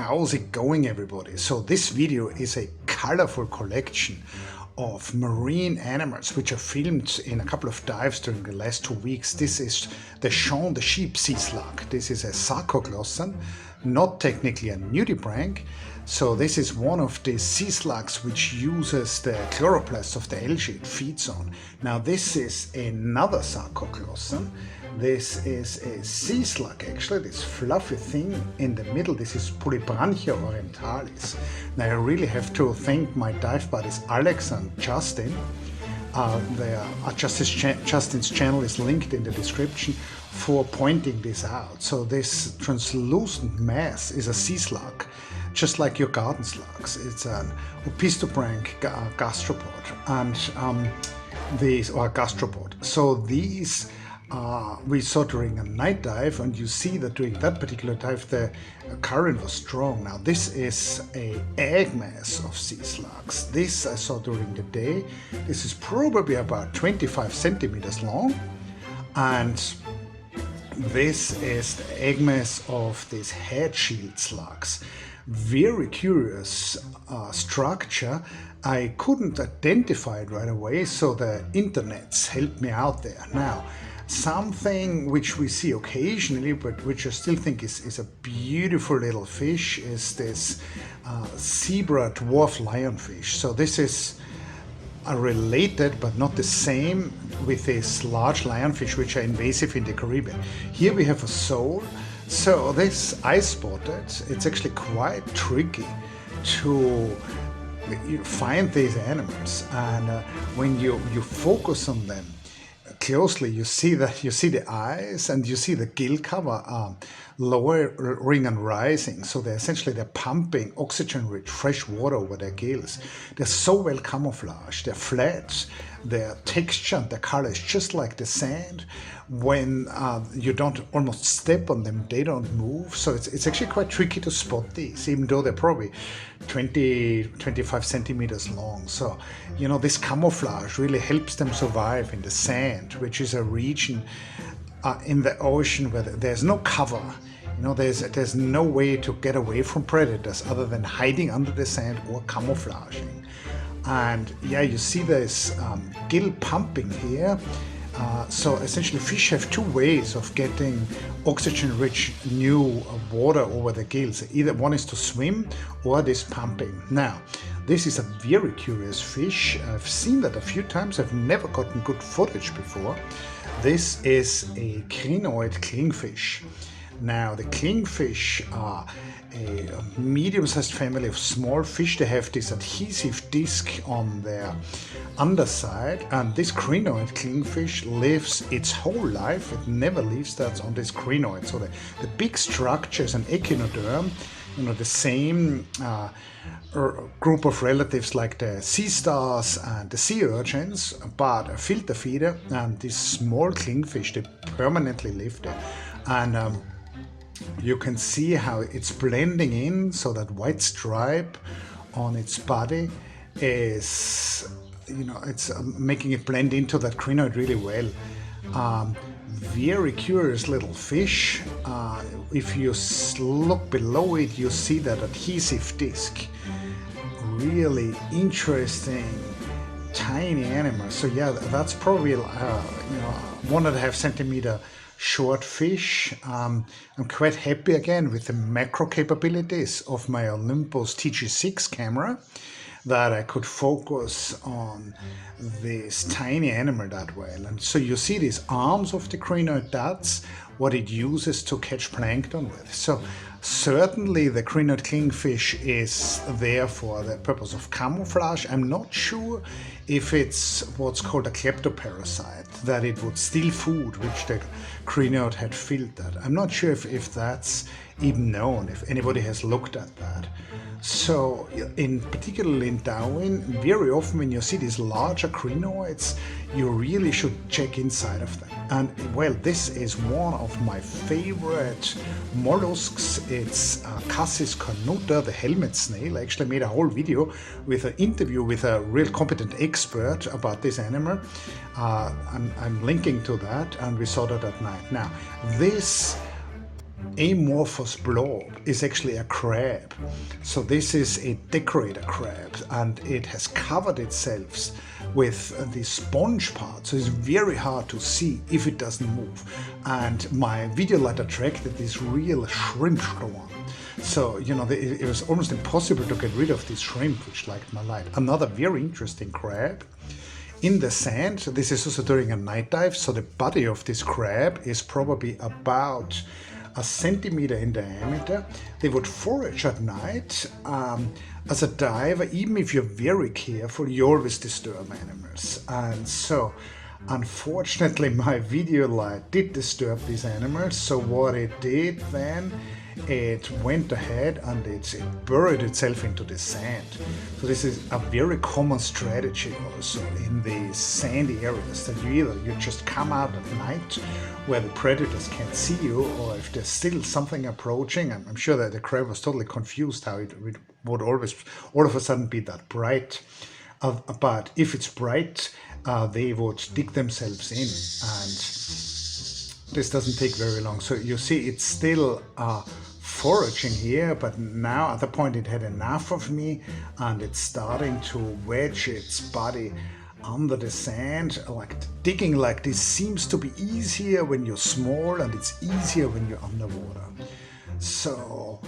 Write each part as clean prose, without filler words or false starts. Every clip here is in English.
How's it going, everybody? So this video is a colorful collection of marine animals which are filmed in a couple of dives during the last 2 weeks. This is the sheep sea slug. This is a sarcoglossan, not technically a nudibranch. So this is one of the sea slugs which uses the chloroplasts of the algae it feeds on. Now this is another sarcoglossan. This is a sea slug, actually, this fluffy thing in the middle. This is Polybranchia orientalis. Now I really have to thank my dive buddies Alex and Justin. Justin's channel is linked in the description for pointing this out. So this translucent mass is a sea slug, just like your garden slugs. It's an opistobranch gastropod, and gastropod. So these we saw during a night dive, and you see that during that particular dive the current was strong. Now this is a egg mass of sea slugs. This I saw during the day. This is probably about 25 centimeters long, and this is the egg mass of these head shield slugs. Very curious structure. I couldn't identify it right away, so the internets helped me out there. Now, something which we see occasionally, but which I still think is a beautiful little fish, is this zebra dwarf lionfish. So this is related but not the same with this large lionfish which are invasive in the Caribbean. Here we have a sole. So this I spotted. It's actually quite tricky to find these animals, and when you focus on them closely, you see the eyes, and you see the gill cover lowering and rising. So they're pumping oxygen-rich fresh water over their gills. They're so well camouflaged. They're flat. Their texture and their color is just like the sand. When you don't almost step on them, they don't move. So it's actually quite tricky to spot these, even though they're probably 20-25 centimeters long. So, you know, this camouflage really helps them survive in the sand, which is a region in the ocean where there's no cover. You know, there's no way to get away from predators other than hiding under the sand or camouflaging. And yeah, you see this gill pumping here. So essentially fish have two ways of getting oxygen-rich new water over the gills. Either one is to swim or this pumping. Now, this is a very curious fish. I've seen that a few times. I've never gotten good footage before. This is a Crinoid Clingfish. Now, the kingfish are a medium-sized family of small fish. They have this adhesive disc on their underside, and this Crinoid Kingfish lives its whole life. It never leaves that on this crinoid. So the big structure is an echinoderm, you know, the same group of relatives like the sea stars and the sea urchins, but a filter feeder, and these small kingfish, they permanently live there. And you can see how it's blending in, so that white stripe on its body is, you know, it's making it blend into that crinoid really well. Very curious little fish. If you look below it, you see that adhesive disc. Really interesting, tiny animal. So yeah, that's probably you know, 1.5 centimeter short fish. I'm quite happy again with the macro capabilities of my Olympus TG6 camera, that I could focus on this tiny animal that well. And so you see these arms of the crinoid, that's what it uses to catch plankton with. So certainly the Crinoid Kingfish is there for the purpose of camouflage. I'm not sure if it's what's called a kleptoparasite, that it would steal food which the crinoid had filtered. I'm not sure if that's even known, if anybody has looked at that. So particularly in Dauin, very often when you see these larger crinoids, you really should check inside of them. And well, this is one of my favorite mollusks. It's Cassis cornuta, the helmet snail. I actually made a whole video with an interview with a real competent expert about this animal. I'm linking to that, and we saw that at night. Now, this amorphous blob is actually a crab. So this is a decorator crab, and it has covered itself with the sponge part, so it's very hard to see if it doesn't move. And my video light attracted this real shrimp storm. So, you know, it was almost impossible to get rid of this shrimp, which liked my light. Another very interesting crab in the sand. This is also during a night dive, so the body of this crab is probably about a centimeter in diameter. They would forage at night. As a diver, even if you're very careful, you always disturb animals. And so, unfortunately, my video light did disturb these animals. So what it did then, it went ahead and it buried itself into the sand. So this is a very common strategy also in the sandy areas, that you just come out at night where the predators can't see you, or if there's still something approaching. I'm sure that the crab was totally confused how it would always all of a sudden be that bright. But if it's bright, they would dig themselves in, and this doesn't take very long. So you see it's still foraging here, but now at the point it had enough of me, and it's starting to wedge its body under the sand. Like digging like this seems to be easier when you're small, and it's easier when you're underwater. So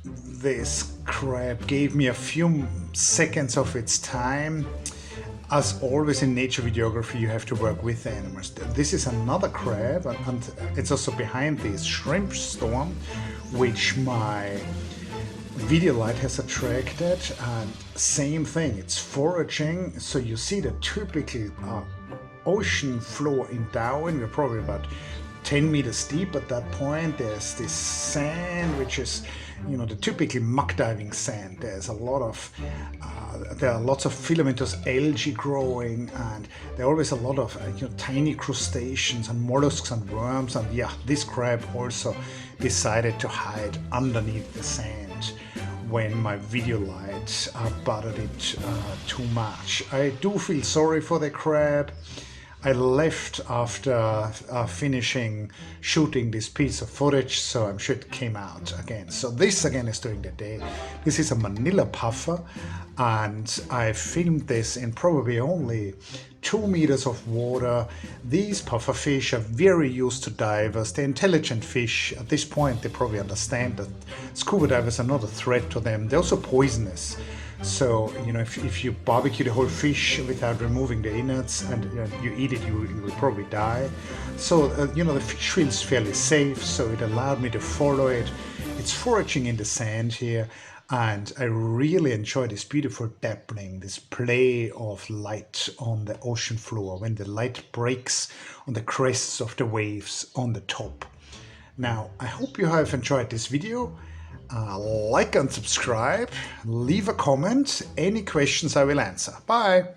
this crab gave me a few seconds of its time. As always in nature videography, you have to work with the animals. This is another crab, and it's also behind this shrimp storm, which my video light has attracted. And same thing, it's foraging. So you see the typical ocean floor in Dauin. We're probably about 10 meters deep at that point. There's this sand, which is, you know, the typical muck diving sand. There's a lot of there are lots of filamentous algae growing, and there are always a lot of you know, tiny crustaceans and mollusks and worms. And yeah, this crab also decided to hide underneath the sand when my video light bothered it too much. I do feel sorry for the crab. I left after finishing shooting this piece of footage, so I'm sure it came out again. So this again is during the day. This is a Manila Puffer, and I filmed this in probably only 2 meters of water. These puffer fish are very used to divers. They're intelligent fish. At this point, they probably understand that scuba divers are not a threat to them. They're also poisonous. So, you know, if you barbecue the whole fish without removing the innards and you eat it, you will probably die. So, you know, the fish feels fairly safe, so it allowed me to follow it. It's foraging in the sand here, and I really enjoy this beautiful dappling, this play of light on the ocean floor when the light breaks on the crests of the waves on the top. Now, I hope you have enjoyed this video. Like and subscribe, leave a comment, any questions I will answer. Bye!